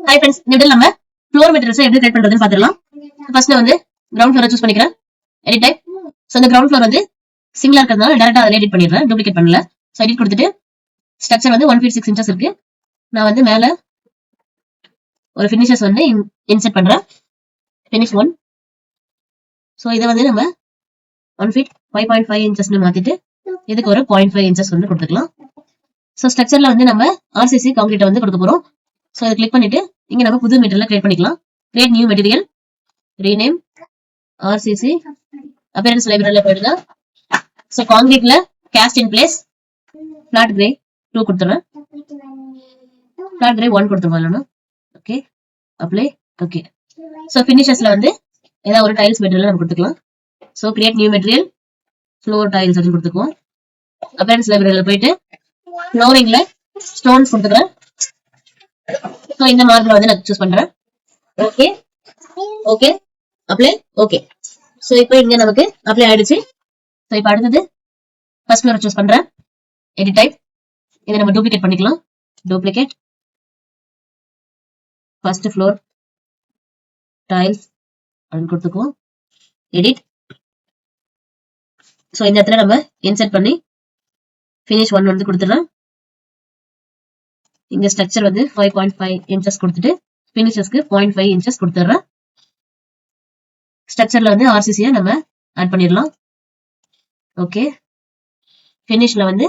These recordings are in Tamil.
ஹாய் ஃப்ரெண்ட்ஸ், இந்த வீடியோல நம்ம ஃப்ளோர் மெட்டீரியல்ஸ் எப்படி கிரியேட் பண்றதுன்னு பாத்துடலாம். ஃபர்ஸ்ட் நான் வந்து கிரவுண்ட் ஃப்ளோரை சூஸ் பண்ணிக்கிறேன். Edit type. சோ இந்த கிரவுண்ட் ஃப்ளோர் வந்து சிங்கிளா இருக்கிறதுனால டைரக்டா அதிலே எடிட் பண்ணிடுறேன். டூப்ளிகேட் பண்ணல. சோ எடிட் கொடுத்துட்டு ஸ்ட்ரக்சர் வந்து 1 feet 6 inches இருக்கு. நான் வந்து மேல ஒரு ஃபினிஷஸ் வந்து இன்சர்ட் பண்றேன். ஃபினிஷ் 1. சோ இதை வந்து நம்ம 1 feet 5.5 inches மாத்திட்டு இதுக்கு ஒரு 0.5 inches வந்து கொடுத்துக்கலாம். சோ ஸ்ட்ரக்சர்ல வந்து நம்ம ஆர்சிசி கான்கிரீட் வந்து கொடுக்க போறோம். சோ இதை கிளிக் பண்ணிட்டு இங்க நம்ம புது மெட்டீரியல் கிரியேட் பண்ணிக்கலாம். Create new material, rename RCC, appearance லைப்ரரியில போயிடுங்க. சோ கான்கிரீட்ல cast in place flat grey 2 கொடுத்துறேன். பிளாட் கிரே 1 கொடுத்துருவோம் இல்லைன்னா. Okay, apply. ஓகே, சோ ஃபினிஷஸ்ல வந்து ஏதாவது ஒரு டைல்ஸ் மெட்டீரியல் நம்ம கொடுத்துக்கலாம். So create new material, floor tiles அப்படின்னு கொடுத்துக்குவோம். அப்பியரன்ஸ் லைப்ரரியில போயிட்டு ஃப்ளோரிங்ல ஸ்டோன்ஸ் கொடுத்துக்கிறேன். சோ இந்த மார்பிள் வந்து நான் சூஸ் பண்றேன். Okay okay, apply. Okay, so இப்போ இங்க நமக்கு அப்ளை ஆயிடுச்சு. சோ இப்போ அடுத்தது ஃபர்ஸ்ட் ஃப்ளோர் சூஸ் பண்றேன். Edit type. இதை நம்ம டூப்ளிகேட் பண்ணிக்கலாம். டூப்ளிகேட் ஃபர்ஸ்ட் ஃப்ளோர் டைல்ஸ் அப்படின்னு கொடுத்துக்குவோம். எடிட். சோ இந்த இடத்துல நம்ம இன்சர்ட் பண்ணி ஃபினிஷ் 1 வந்து கொடுத்துறோம். இங்க ஸ்ட்ரக்சர் வந்து 5.5 inches கொடுத்துட்டு ஃபினிஷஸ்க்கு 0.5 inches கொடுத்துறேன். ஸ்ட்ரக்சர்ல வந்து ஆர்சிசியை நம்ம ஆட் பண்ணிடலாம். ஓகே, ஃபினிஷ்ல வந்து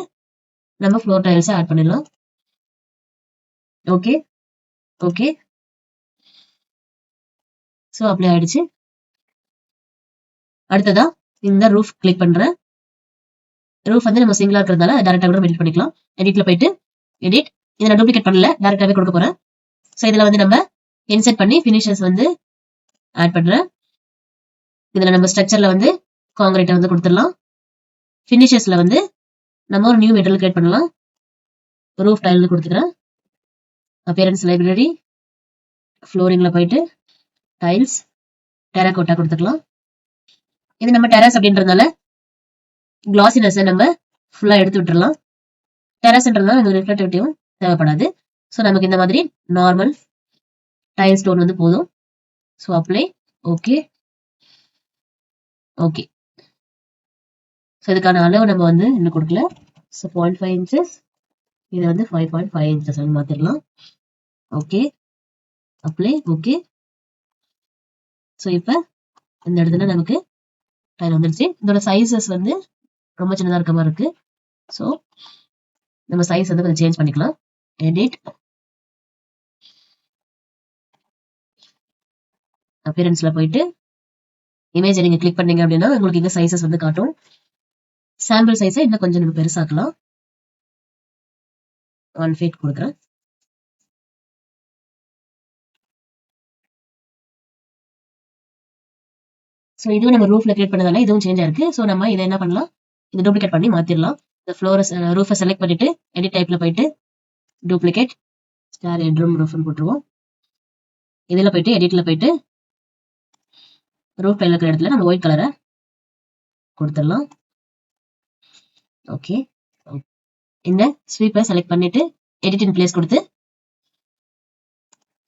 நம்ம ஃப்ளோர் டைல்ஸ் ஆட் பண்ணிடலாம். ஓகே ஓகே, சோ அப்ளை ஆயிடுச்சு. அடுத்ததா இந்த ரூஃப் கிளிக் பண்றேன். ரூஃப் வந்து நம்ம சிங்கிளா இருக்கிறதால டைரக்டா கூட எடிட் பண்ணிக்கலாம். எடிட்ல போயிட்டு எடிட். இதை நான் டூப்ளிகேட் பண்ணல, டைரக்டாவே கொடுக்க போறேன். சோ இதுல வந்து நம்ம இன்சர்ட் பண்ணி ஃபினிஷஸ் வந்து ஆட் பண்றேன். இதுல நம்ம ஸ்ட்ரக்சர்ல வந்து கான்கிரீட் வந்து கொடுத்துடலாம். ஃபினிஷஸ்ல வந்து நம்ம ஒரு நியூ மெட்டீரியல் கிரியேட் பண்ணலாம். ரூஃப் டைல் கொடுத்துக்கிறேன். அப்பியரன்ஸ் லைப்ரரி, ஃப்ளோரிங்ல போயிட்டு டைல்ஸ், டெராகோட்டா கொடுத்துக்கலாம். இது நம்ம டெராஸ் அப்படின்றதுனால கிளாசினஸ் நம்ம ஃபுல்லா எடுத்து விட்டுறலாம். டெராஸ்ன்றதுனால இந்த ரிஃப்ளெக்டிவிட்டியும் தேவைப்படாது. ஸோ நமக்கு இந்த மாதிரி நார்மல் டைல் ஸ்டோன் வந்து போதும். So apply. Okay okay, so இதுக்கான அளவு நம்ம வந்து இன்னும் கொடுக்கல. ஸோ 0.5 inches, இதை வந்து 5.5 inches மாத்திரலாம். Okay, apply. ஓகே, ஸோ இப்போ இந்த இடத்துல நமக்கு டைல் வந்துருச்சு. இதோட சைஸஸ் வந்து ரொம்ப சின்னதா இருக்க மாதிரி இருக்கு. ஸோ நம்ம சைஸ் வந்து கொஞ்சம் சேஞ்ச் பண்ணிக்கலாம். எடிட், அப்பியரன்ஸ்ல போயிட்டு இமேஜ் நீங்க கிளிக் பண்ணீங்க அப்படின்னா உங்களுக்கு இங்க சைஸஸ் வந்து காட்டும். சாம்பிள் சைஸை இன்னும் கொஞ்சம் நம்ம பெருசாக்கலாம். 1 feet கொடுக்குறேன். ஸோ இதுவும் நம்ம ரூஃப்ல கிரியேட் பண்ணதால இதுவும் சேஞ்ச் ஆயிருக்கு. ஸோ நம்ம இதை என்ன பண்ணலாம், இதை டூப்ளிகேட் பண்ணி மாத்திரலாம். இந்த ஃப்ளோரை ரூஃபை செலக்ட் பண்ணிட்டு எடிட் டைப்ல போயிட்டு டூப்ளிகேட் ஸ்டார் ஹெட்ரூம் ரூஃப்னு போட்டுருவோம். இதுல போயிட்டு எடிட்ல போயிட்டு ரூஃப் டைல் இருக்கிற இடத்துல நம்ம ஒயிட் கலரை கொடுத்துடலாம். ஓகே, இந்த ஸ்வீப்பை செலக்ட் பண்ணிட்டு எடிட் இன் பிளேஸ் கொடுத்து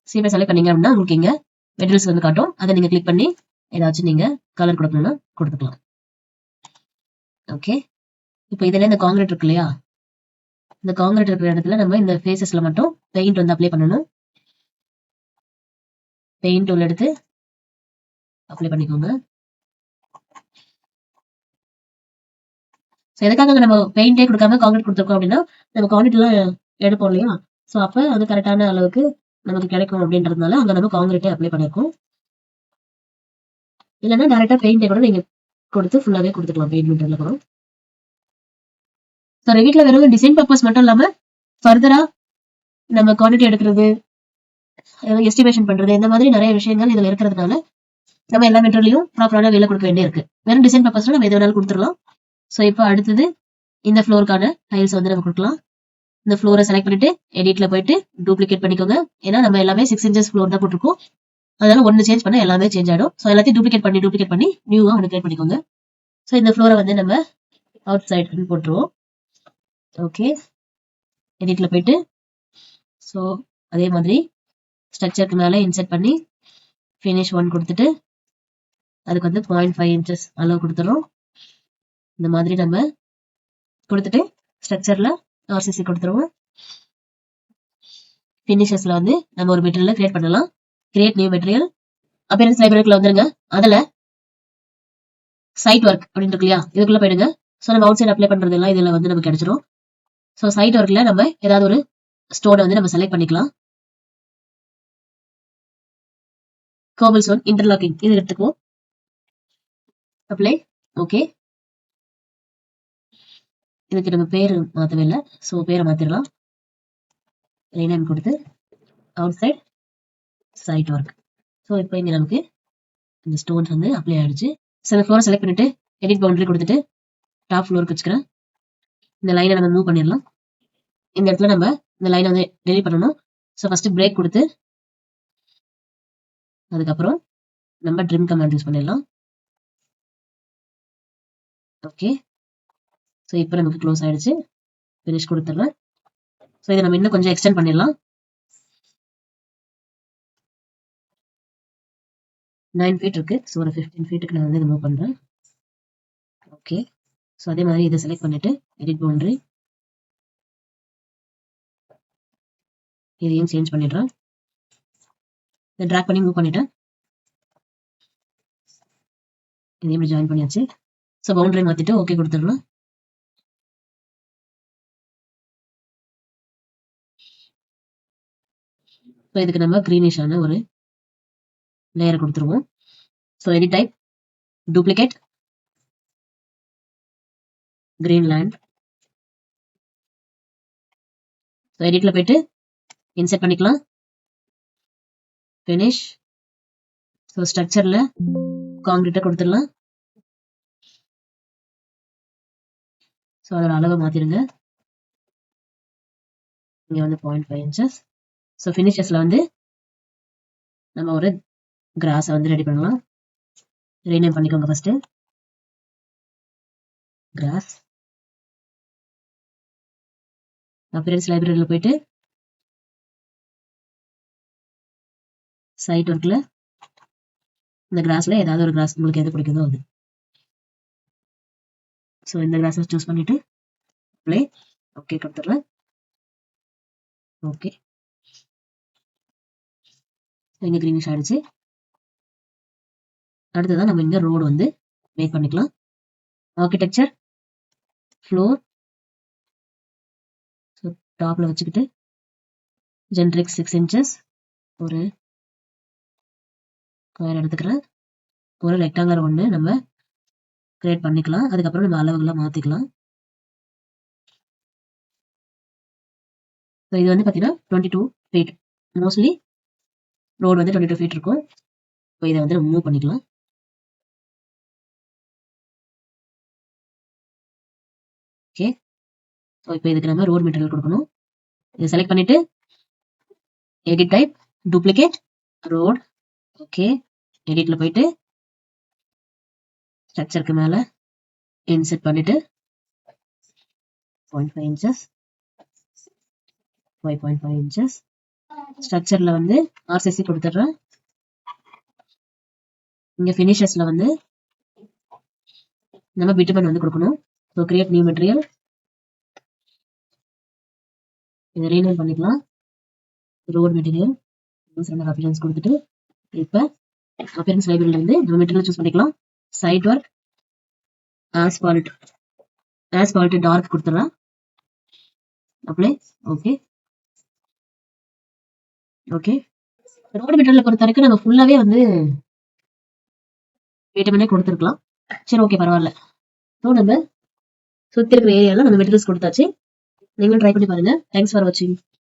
ஸ்வீப்பை செலக்ட் பண்ணீங்க அப்படின்னா உங்களுக்கு இங்க மெட்டீரியல்ஸ் வந்து காட்டும். அதை நீங்க கிளிக் பண்ணி ஏதாச்சும் நீங்க கலர் கொடுக்கணும்னா கொடுத்துக்கலாம். ஓகே, இப்போ இதுல இந்த கான்கிரீட் இருக்கு இல்லையா, இந்த கான்கிரீட் இருக்கிற இடத்துல நம்ம இந்த ஃபேஸஸ்ல மட்டும் பெயிண்ட் வந்து அப்ளை பண்ணணும். பெயிண்ட் டூல் எடுத்து அப்ளை பண்ணிக்கோங்க. எதுக்காக நம்ம பெயிண்டே கொடுக்காம கான்கிரீட் கொடுத்துருக்கோம் அப்படின்னா நம்ம கான்கிரீட் எல்லாம் எடுப்போம் இல்லையா, ஸோ அப்ப அது கரெக்டான அளவுக்கு நமக்கு கிடைக்கும் அப்படின்றதுனால அங்க நம்ம கான்கிரீட்டே அப்ளை பண்ணிருக்கோம். இல்லைன்னா டேரக்டா பெயிண்டே கூட நீங்க கொடுத்து ஃபுல்லாவே கொடுத்துக்கலாம். பெயிண்ட் மெட்டீரியல் கூட. ஸோ ரெவிட்ல வெறும் டிசைன் பர்பஸ் மட்டும் இல்லாம ஃபர்தரா நம்ம குவான்டிட்டி எடுக்கிறது, எஸ்டிமேஷன் பண்றது, இந்த மாதிரி நிறைய விஷயங்கள் இதுல இருக்கிறதுனால நம்ம எல்லா மெட்டீரியலையும் ப்ராப்பரான வேலை கொடுக்க வேண்டிய இருக்கு. வெறும் டிசைன் பர்பஸ்ல நம்ம எது வேணாலும் கொடுத்துடலாம். ஸோ இப்போ அடுத்தது இந்த ஃப்ளோருக்கான டைல்ஸ் வந்து நம்ம கொடுக்கலாம். இந்த ஃப்ளோரை செலக்ட் பண்ணிட்டு எடிட்ல போயிட்டு டூப்ளிகேட் பண்ணிக்கோங்க. ஏன்னா நம்ம எல்லாமே 6 inches ஃப்ளோர் தான் போட்டிருக்கோம். அதனால ஒன்னு சேஞ்ச் பண்ண எல்லாமே சேஞ்ச் ஆயிடும். ஸோ எல்லாத்தையும் டூப்ளிகேட் பண்ணி நியூவா ஒன்று கிரியேட் பண்ணிக்கோங்க. ஸோ இந்த ஃப்ளோரை வந்து நம்ம அவுட் சைடு போட்டுருவோம். ஓகே, எடிட்ல போயிட்டு ஸோ அதே மாதிரி ஸ்ட்ரக்சருக்கு மேல இன்செர்ட் பண்ணி ஃபினிஷ் 1 கொடுத்துட்டு அதுக்கு வந்து 0.5 inches அளவு கொடுத்துறோம். இந்த மாதிரி நம்ம கொடுத்துட்டு ஸ்ட்ரக்சர்ல ஆர்சிசி கொடுத்துருவோம். ஃபினிஷஸ்ல வந்து நம்ம ஒரு மெட்டீரியல் கிரியேட் பண்ணலாம். Create new material. அப்பியரன்ஸ் லைப்ரரிக்குள்ள வந்துருங்க. அதுல சைட் ஒர்க் அப்படின்னு இருக்கு இல்லையா, இதுக்குள்ள போயிடுங்க. ஸோ நம்ம அவுட் சைட் அப்ளை பண்றது எல்லாம் இதுல வந்து நமக்கு கிடைச்சிரும். ஸோ சைட் ஒர்க்ல நம்ம ஏதாவது ஒரு ஸ்டோனை வந்து நம்ம செலக்ட் பண்ணிக்கலாம். கோபிள் ஸ்டோன் இன்டர்லாக்கிங் இது எடுத்துக்குவோம். அப்ளை. ஓகே. இதுக்கு நம்ம பேர் மாற்றவே இல்லை. ஸோ பேரை மாத்திரலாம். ரீநேம் கொடுத்து அவுட் சைட் சைட் ஒர்க். ஸோ இப்போ இங்க நமக்கு இந்த ஸ்டோன்ஸ் வந்து அப்ளை ஆயிடுச்சு. ஸோ இந்த ஃப்ளோரை செலக்ட் பண்ணிட்டு எடிட் பவுண்டரி கொடுத்துட்டு டாப் ஃப்ளோருக்கு வச்சுக்கிறேன். இந்த லைனை நம்ம மூவ் பண்ணிடலாம். இந்த இடத்துல நம்ம இந்த லைனை வந்து டெலிட் பண்ணணும். ஸோ ஃபர்ஸ்ட் பிரேக் கொடுத்து அதுக்கப்புறம் நம்ம ட்ரிம் கமாண்ட் யூஸ் பண்ணிடலாம். ஓகே. ஸோ இப்போ நமக்கு க்ளோஸ் ஆயிடுச்சு. ஃபினிஷ் கொடுத்துடலாம். ஸோ இதை நம்ம இன்னும் கொஞ்சம் எக்ஸ்டெண்ட் பண்ணிடலாம். 9 feet இருக்கு. ஸோ ஒரு 15 feetக்கு நான் வந்து இதை மூவ் பண்றேன். ஓகே. ஸோ அதே மாதிரி இதை செலக்ட் பண்ணிட்டு எடிட் பவுண்டரி இதையும் சேஞ்ச் பண்ணிடுறேன். இதை ட்ராக் பண்ணி மூவ் பண்ணிட்டேன். இதையும் ஜாயின் பண்ணியாச்சு. ஸோ பவுண்டரி மாத்திட்டு ஓகே கொடுத்துடலாம். ஸோ இதுக்கு நம்ம கிரீனிஷான ஒரு லேயரை கொடுத்துருவோம். So edit type duplicate green land. So எடிட்ல போயிட்டு இன்செர்ட் பண்ணிக்கலாம். ஃபினிஷ். ஸோ ஸ்ட்ரக்சர்ல காங்கிரீட்டை கொடுத்துடலாம். ஸோ அதோட அளவை மாத்திருங்க. இங்க வந்து 0.5 inches. ஸோ ஃபினிஷஸ்ல வந்து நம்ம ஒரு கிராஸை வந்து ரெடி பண்ணலாம். ரீநேம் பண்ணிக்கோங்க ஃபர்ஸ்ட். கிராஸ். அப்பியரன்ஸ் லைப்ரரியில போயிட்டு சைட் ஒர்க்ல இந்த கிராஸ்ல ஏதாவது ஒரு கிராஸ் உங்களுக்கு எது பிடிக்குதோ அது. ஸோ இந்த கிராஸை சூஸ் பண்ணிட்டு அப்ளை. ஓகே கொடுத்துடலாம். ஓகே. இங்க கிரீனிஷ் ஆயிடுச்சு. அடுத்ததான் நம்ம இங்க ரோடு வந்து மேக் பண்ணிக்கலாம். Architecture floor. ஸோ டாப்ல வச்சுக்கிட்டு ஜென்ரிக் 6 inches ஒரு ஸ்கொயர் எடுத்துக்கிறேன். ஒரு ரெக்டாங்குலர் ஒன்று நம்ம கிரியேட் பண்ணிக்கலாம். அதுக்கப்புறம் நம்ம அளவுகளை மாத்திக்கலாம். ஸோ இது வந்து பார்த்தீங்கன்னா 22 feet. மோஸ்ட்லி ரோடு வந்து 22 feet இருக்கும். இப்போ இதை வந்து நம்ம மூவ் பண்ணிக்கலாம். ஓகே. ஸோ இப்போ இதுக்கு நம்ம ரோட் மெட்டீரியல் கொடுக்கணும். இதை செலக்ட் பண்ணிட்டு edit type duplicate road. Okay. எடிட்ல போயிட்டு ஸ்ட்ரக்சருக்கு மேல இன்செர்ட் பண்ணிட்டு 0.5 inches 5.5 inches. ஸ்ட்ரக்சர்ல வந்து ஆர்சிசி கொடுத்துடுறேன். இங்க ஃபினிஷஸ்ல வந்து நம்ம பிட்டுமன் வந்து கொடுக்கணும். So create new material. இதை ரீநேம் பண்ணிக்கலாம். ரோட் மெட்டீரியல் ஆப்ஷன்ஸ் கொடுத்துட்டு இப்போ அப்பியரன்ஸ் லைப்ரரியில இருந்து நம்ம மெட்டீரியல் சூஸ் பண்ணிக்கலாம். சைட் ஒர்க் ஆஸ்பால்ட் டார்க் கொடுத்துடலாம். Apply. Okay. Okay. Road material பொறுத்த வரைக்கும் நம்ம ஃபுல்லாவே வந்து பிட்டுமனே கொடுத்துருக்கலாம். சரி ஓகே பரவாயில்ல. ஸோ நம்ம சுத்தி இருக்கிற ஏரியால நம்ம மெட்டீரியல்ஸ் கொடுத்தாச்சு. நீங்களும் ட்ரை பண்ணி பாருங்க. தேங்க்ஸ் ஃபார் வாட்சிங்.